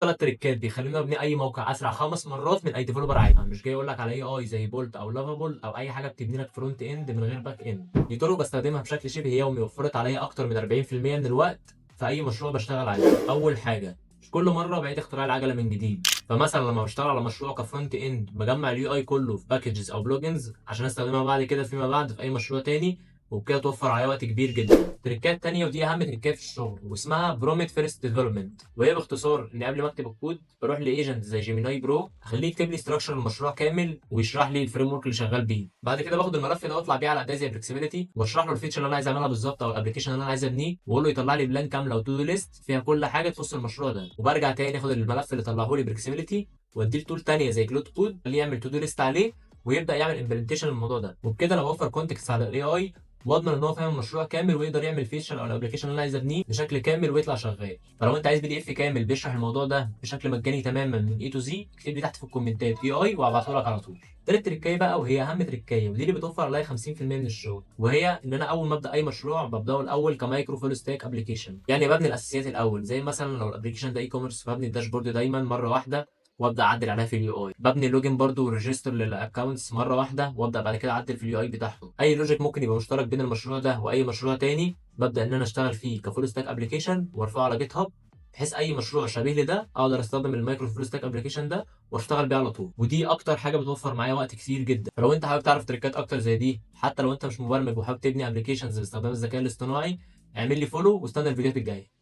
3 تريكات بيخلّوني أبني أي موقع أسرع 5 مرات من أي developer عادي. أنا مش جاي أقول لك على AI زي Bolt أو Lovable أو أي حاجة بتبني لك front end من غير back end. دي طرق باستخدمها بشكل شبه يومي، وفّرت عليّا أكتر من 40% من الوقت في أي مشروع باشتغل عليه. أول حاجة، مش كل مرة باعيد اختراع العجلة من جديد. فمثلًا لمّا باشتغل على مشروع كfront end باجمّع الUI كله في packages أو plugins عشان أستخدمها بعد كده فيما بعد في أي مشروع تاني، وبكده توفّر عليّا وقت كبير جدًا. تريكات تانية ودي أهم تريكاية في الشغل، واسمها prompt first development، وهي باختصار إني قبل ما أكتب الكود باروح لagent زي Gemini Pro أخلّيه يكتب لي structure المشروع كامل ويشرح لي الframework اللي شغال بيه. بعد كده باخد الملف ده واطلع بيه على أداة زي Flexibility واشرح له الfeature اللي أنا عايز أعملها بالضبط أو الapplication اللي أنا عايز أبنيه، واقول له يطلع لي بلان كاملة أو to do list فيها كل حاجة تخص المشروع ده. وبارجع تاني آخد الملف اللي طلعه لي Flexibility وادّيه لtool تانية زي Claude Code أخلّيه يعمل to do list عليه ويبدأ يعمل implementation للموضوع ده. وبكده أنا باوفّر context على الAI واضمن ان هو فاهم المشروع كامل ويقدر يعمل فيتشر او الابلكيشن اللي انا عايز ابنيه بشكل كامل ويطلع شغال. فلو انت عايز PDF كامل بيشرح الموضوع ده بشكل مجاني تماما من A to Z اكتب لي تحت في الكومنتات AI وهبعته لك على طول. تالت تريكايه بقى وهي اهم تريكايه ودي اللي بتوفر عليا 50% من الشغل، وهي ان انا اول ما ابدا اي مشروع ببداه الاول كمايكرو فول ستاك ابلكيشن. يعني ببني الاساسيات الاول، زي مثلا لو الابلكيشن ده اي كوميرس فببني الداشبورد دايما مره واحده وابدا اعدل عليها في اليو اي. ببني لوجن برضو وريجستر للاكونتس مره واحده وابدا بعد كده اعدل في اليو اي بتاعهم. اي لوجيك ممكن يبقى مشترك بين المشروع ده واي مشروع تاني ببدا ان انا اشتغل فيه كفول ستاك ابلكيشن وارفعه على جيت هاب، بحيث اي مشروع شبيه لده اقدر استخدم المايكرو فول ستاك ابلكيشن ده واشتغل بيه على طول. ودي اكتر حاجه بتوفر معايا وقت كتير جدا. فلو انت حابب تعرف تريكات اكتر زي دي، حتى لو انت مش مبرمج وحابب تبني ابلكيشنز باستخدام الذكاء الاصطناعي، اعمل لي فولو واستنى الفيديوهات الجايه.